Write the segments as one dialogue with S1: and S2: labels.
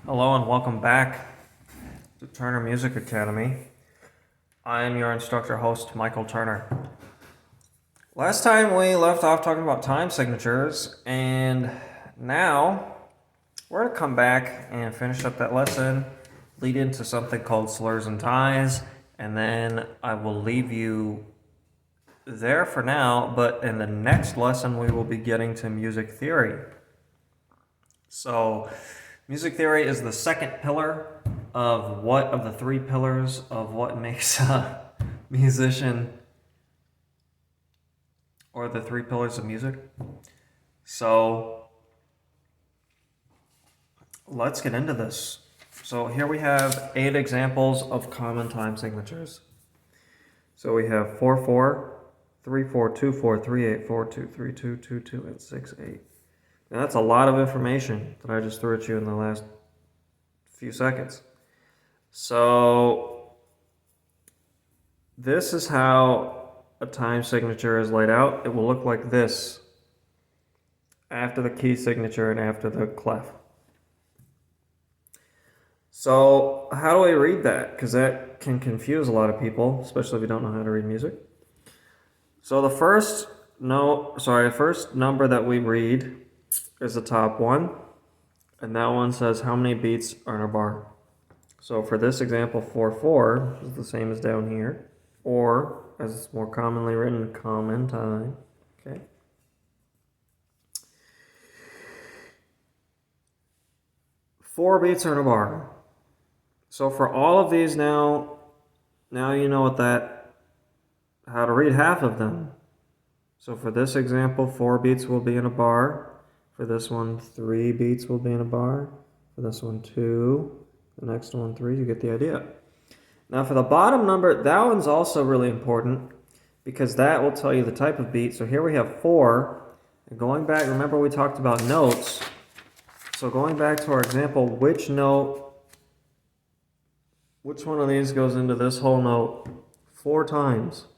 S1: Hello and welcome back to Turner Music Academy. I am your instructor host, Michael Turner. Last time we left off talking about time signatures, and now we're going to come back and finish up that lesson, lead into something called slurs and ties, and then I will leave you there for now, but in the next lesson we will be getting to music theory. So, music theory is the second pillar of the three pillars of what makes a musician, or the three pillars of music. So, let's get into this. So here we have 8 examples of common time signatures. So we have 4/4, 3/4, 2/4, 3/8, 4/2, 3/2, 2/2, and 6/8. Now that's a lot of information that I just threw at you in the last few seconds. So this is how a time signature is laid out. It will look like this after the key signature and after the clef. So how do I read that? Because that can confuse a lot of people, especially if you don't know how to read music. So the first number that we read is the top one, and that one says how many beats are in a bar. So for this example, 4/4 is the same as down here, or as it's more commonly written, common time. Okay. Four beats are in a bar. So for all of these now you know how to read half of them. So for this example, 4 beats will be in a bar. For this one, 3 beats will be in a bar. For this one, 2. The next one, 3. You get the idea. Now for the bottom number, that one's also really important because that will tell you the type of beat. So here we have 4. And going back, remember we talked about notes. So going back to our example, which one of these goes into this whole note 4 times?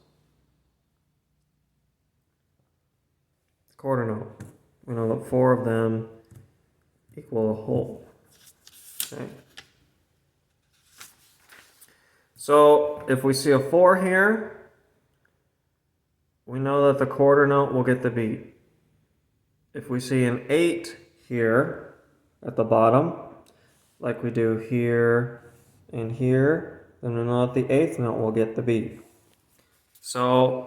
S1: Quarter note. We know that 4 of them equal a whole. Okay. So if we see a 4 here, we know that the quarter note will get the beat. If we see an 8 here at the bottom, like we do here and here, then we know that the 8th note will get the beat. So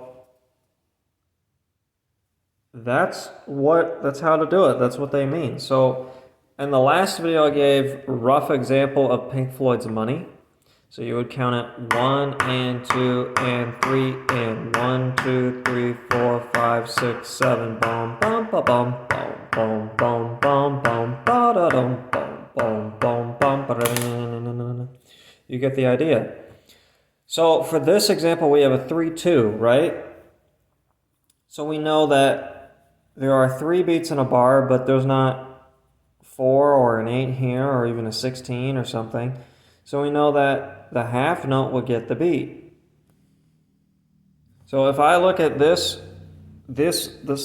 S1: that's how to do it. That's what they mean. So in the last video I gave a rough example of Pink Floyd's Money. So you would count it 1 and 2 and 3 and 1, 2, 3, 4, 5, 6, 7, boom, bum, ba, bum, boom, boom, boom, boom, ba, da, dum, boom, boom, boom, bum, ba, da, na, na, na, na. You get the idea. So for this example, we have a 3/2, right? So we know that there are 3 beats in a bar, but there's not 4 or an 8 here, or even a 16 or something. So we know that the half note will get the beat. So if I look at this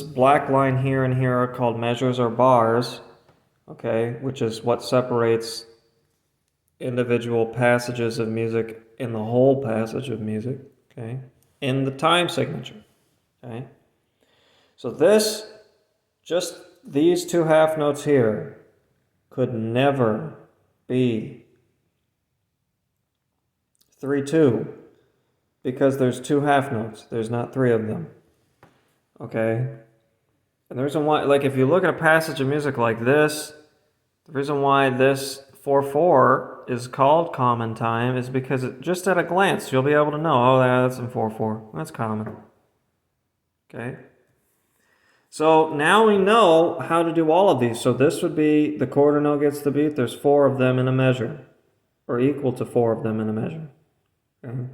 S1: black line here and here are called measures or bars, okay, which is what separates individual passages of music in the whole passage of music, okay, in the time signature, okay. So just these 2 half notes here could never be 3/2 because there's 2 half notes. There's not 3 of them. Okay? And the reason why, like if you look at a passage of music like this, the reason why this 4/4 is called common time is because just at a glance you'll be able to know, oh yeah, that's in 4/4. That's common. Okay? So now we know how to do all of these. So this would be the quarter note gets the beat. There's 4 of them in a measure, or equal to 4 of them in a measure. Okay.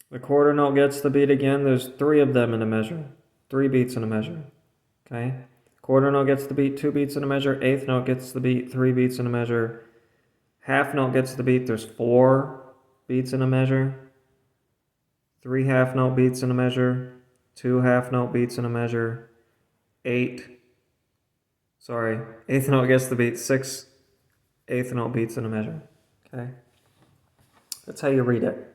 S1: The quarter note gets the beat again. There's 3 of them in a measure. 3 beats in a measure. Okay. Quarter note gets the beat, 2 beats in a measure. 8th note gets the beat, 3 beats in a measure. Half note gets the beat. There's 4 beats in a measure. 3 half note beats in a measure. 2 half note beats in a measure. 8th note gets the beat. 6 eighth note beats in a measure. Okay? That's how you read it.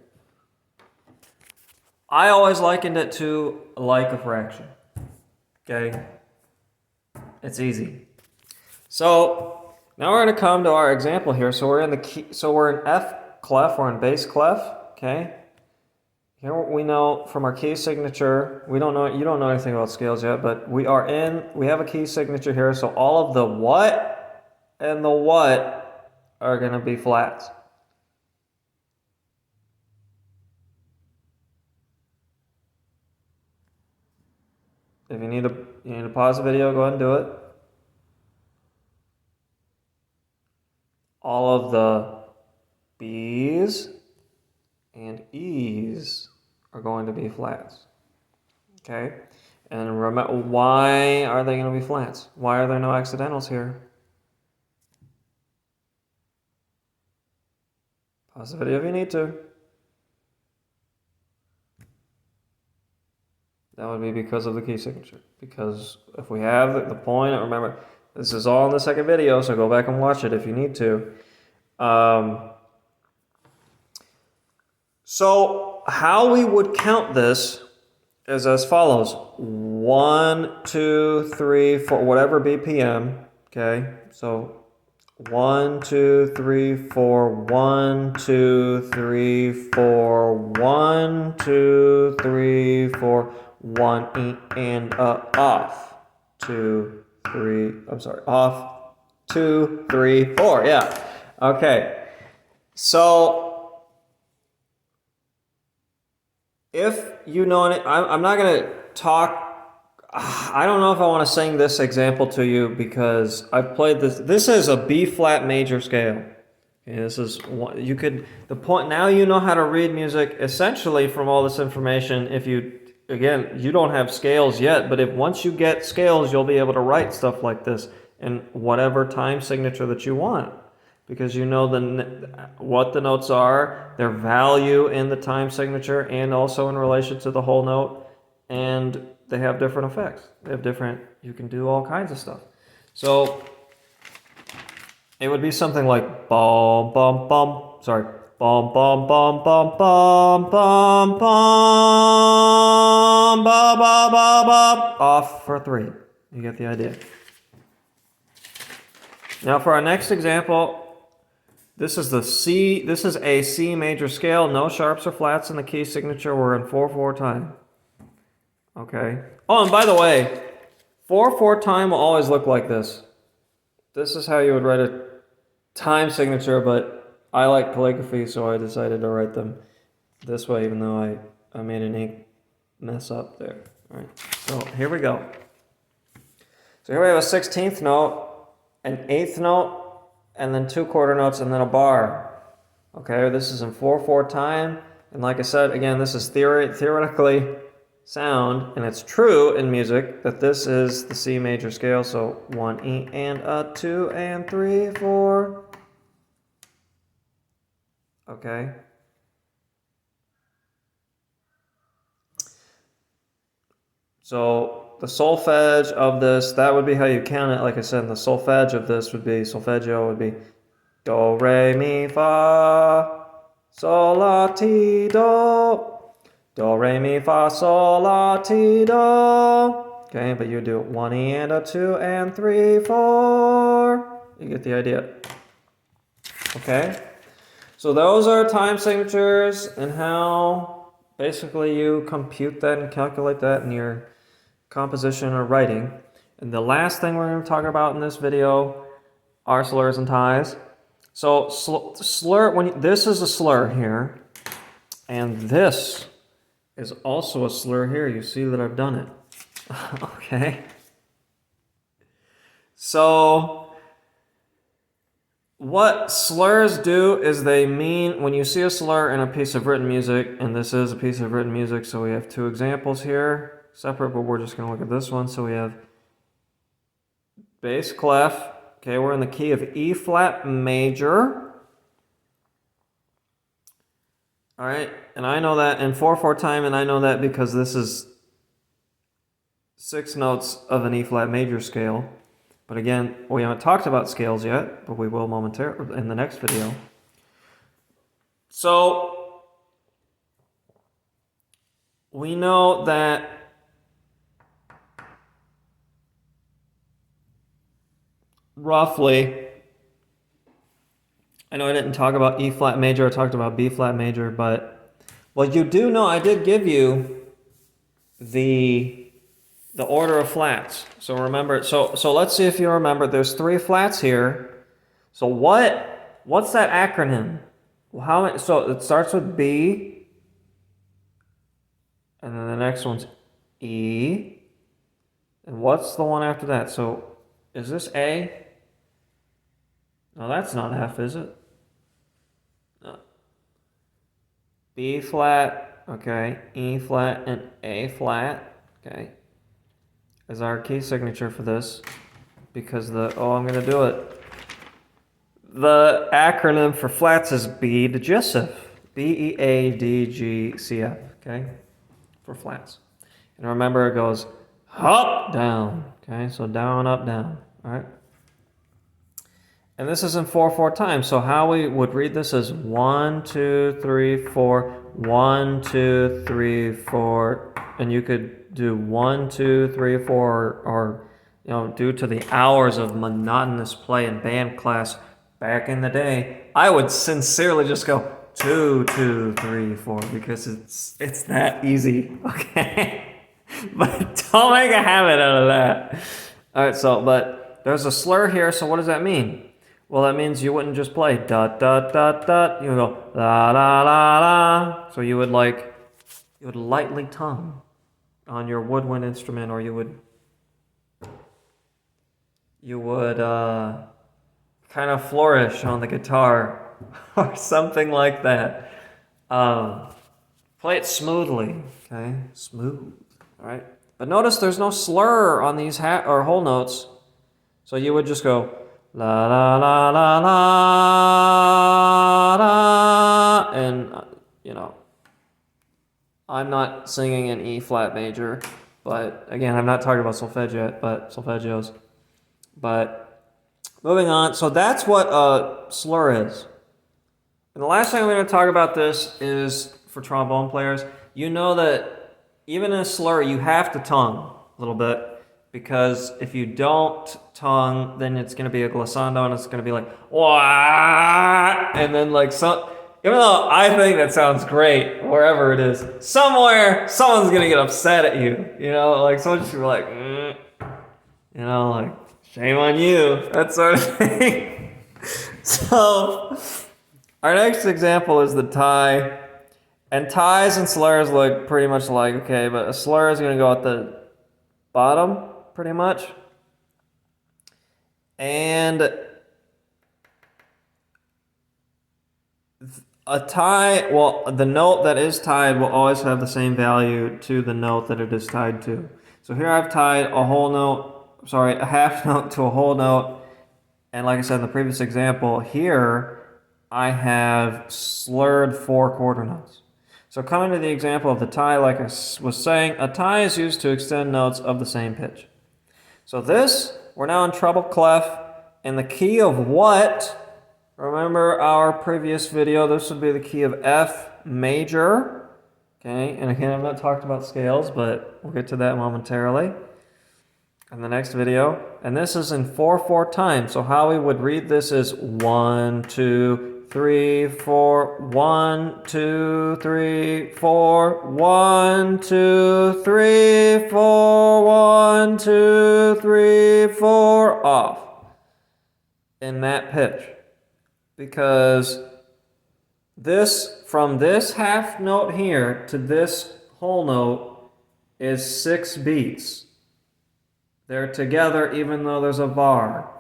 S1: I always likened it to like a fraction. Okay? It's easy. So now we're going to come to our example here. So we're in the key, so we're in F clef, we're in bass clef. Okay? Here we know from our key signature, we don't know, you don't know anything about scales yet, but we have a key signature here, so all of the what and the what are going to be flats. If you need to pause the video, go ahead and do it. All of the B's and E's are going to be flats. Okay? And remember, why are they going to be flats? Why are there no accidentals here? Pause the video if you need to. That would be because of the key signature. Because if we have the point, remember, this is all in the second video, so go back and watch it if you need to. So how we would count this is as follows. 1, 2, 3, 4, whatever BPM. Okay, so 1, 2, 3, 4, 1, 2, 3, 4, 1, 2, 3, 4, 1, E, and off. 2, 3, I'm sorry, off. 2, 3, 4, yeah. Okay, so if you know it, I'm not going to talk. I don't know if I want to sing this example to you because I've played this. This is a B flat major scale. Okay, this is one, you could, the point, now you know how to read music essentially from all this information. If you, again, you don't have scales yet, but if once you get scales, you'll be able to write stuff like this in whatever time signature that you want. Because you know what the notes are, their value in the time signature, and also in relation to the whole note, and they have different effects. They have different, you can do all kinds of stuff. So it would be something like bum bum bum, sorry, bum bum bum bum bum bum bum ba ba ba ba, off for 3. You get the idea. Now for our next example, this is a C major scale, no sharps or flats in the key signature. We're in 4/4 time. Okay. Oh, and by the way, 4/4 time will always look like this. This is how you would write a time signature, but I like calligraphy, so I decided to write them this way, even though I made an ink mess up there. All right. So here we go. So here we have a 16th note, an 8th note, and then 2 quarter notes, and then a bar. Okay, this is in 4/4 time, and like I said, again, this is theoretically sound, and it's true in music that this is the C major scale, so 1 E and a 2 and 3, 4. Okay. So the solfege of this, that would be how you count it. Like I said, the solfege of this would be, solfeggio would be do, re, mi, fa, sol, la, ti, do. Do, re, mi, fa, sol, la, ti, do. Okay, but you do 1 E and a 2 and 3, 4. You get the idea. Okay? So those are time signatures and how basically you compute that and calculate that in your composition or writing. And the last thing we're going to talk about in this video are slurs and ties. So slur, this is a slur here, and this is also a slur here. You see that I've done it. Okay. So what slurs do is they mean, when you see a slur in a piece of written music, and this is a piece of written music, so we have 2 examples here, separate, but we're just going to look at this one. So we have bass clef. Okay, we're in the key of E flat major. All right, and I know that in 4/4 time, and I know that because this is 6 notes of an E flat major scale. But again, we haven't talked about scales yet, but we will momentarily in the next video. So we know that roughly, I know I didn't talk about E flat major, I talked about B flat major, but well, you do know I did give you the order of flats. So remember, so let's see if you remember. There's 3 flats here. So what's that acronym? Well, how many? So it starts with B, and then the next one's E, and what's the one after that? So is this A? No, that's not F, is it? No. B flat, okay, E flat, and A flat, okay, is our key signature for this, because I'm going to do it. The acronym for flats is Beadgcf, Beadgcf, okay, for flats. And remember, it goes up, down, okay, so down, up, down, all right? And this is in 4/4 time, so how we would read this is 1, 2, 3, 4, 1, 2, 3, 4, and you could do 1, 2, 3, 4, or you know, due to the hours of monotonous play in band class back in the day, I would sincerely just go 2, 2, 3, 4, because it's that easy, okay? But don't make a habit out of that. All right, so but there's a slur here, so what does that mean? Well, that means you wouldn't just play dot dot dot dot. You would go la la la la. So you would lightly tongue on your woodwind instrument, or you would kind of flourish on the guitar, or something like that. Play it smoothly, okay? Smooth, all right? But notice there's no slur on these or whole notes, so you would just go la la la la la la, and you know, I'm not singing in E flat major, but again, I'm not talking about solfeggios. But moving on, so that's what a slur is. And the last thing I'm going to talk about this is for trombone players. You know that even in a slur, you have to tongue a little bit. Because if you don't tongue, then it's going to be a glissando, and it's going to be like, wah! And then like some, even though I think that sounds great, wherever it is, somewhere, someone's going to get upset at you. You know, like someone's just going to be like, you know, like, shame on you, that sort of thing. So, our next example is the tie. And ties and slurs look pretty much like, okay, but a slur is going to go at the bottom, pretty much. And a tie, well, the note that is tied will always have the same value to the note that it is tied to. So here I've tied a half note to a whole note. And like I said in the previous example, here I have slurred 4 quarter notes. So coming to the example of the tie, like I was saying, a tie is used to extend notes of the same pitch. So we're now in treble clef, in the key of what? Remember our previous video, this would be the key of F major. Okay, and again, I've not talked about scales, but we'll get to that momentarily in the next video. And this is in 4/4 time. So how we would read this is 1, 2, 3, 4, 1, 2, 3, 4, 1, 2, 3, 4, 1, 2, 3, 4, off. In that pitch. Because from this half note here to this whole note is 6 beats. They're together even though there's a bar.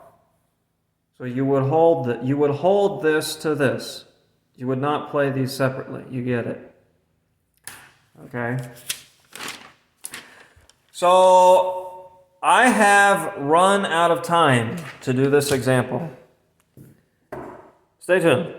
S1: So you would hold this to this. You would not play these separately. You get it. Okay? So I have run out of time to do this example. Stay tuned.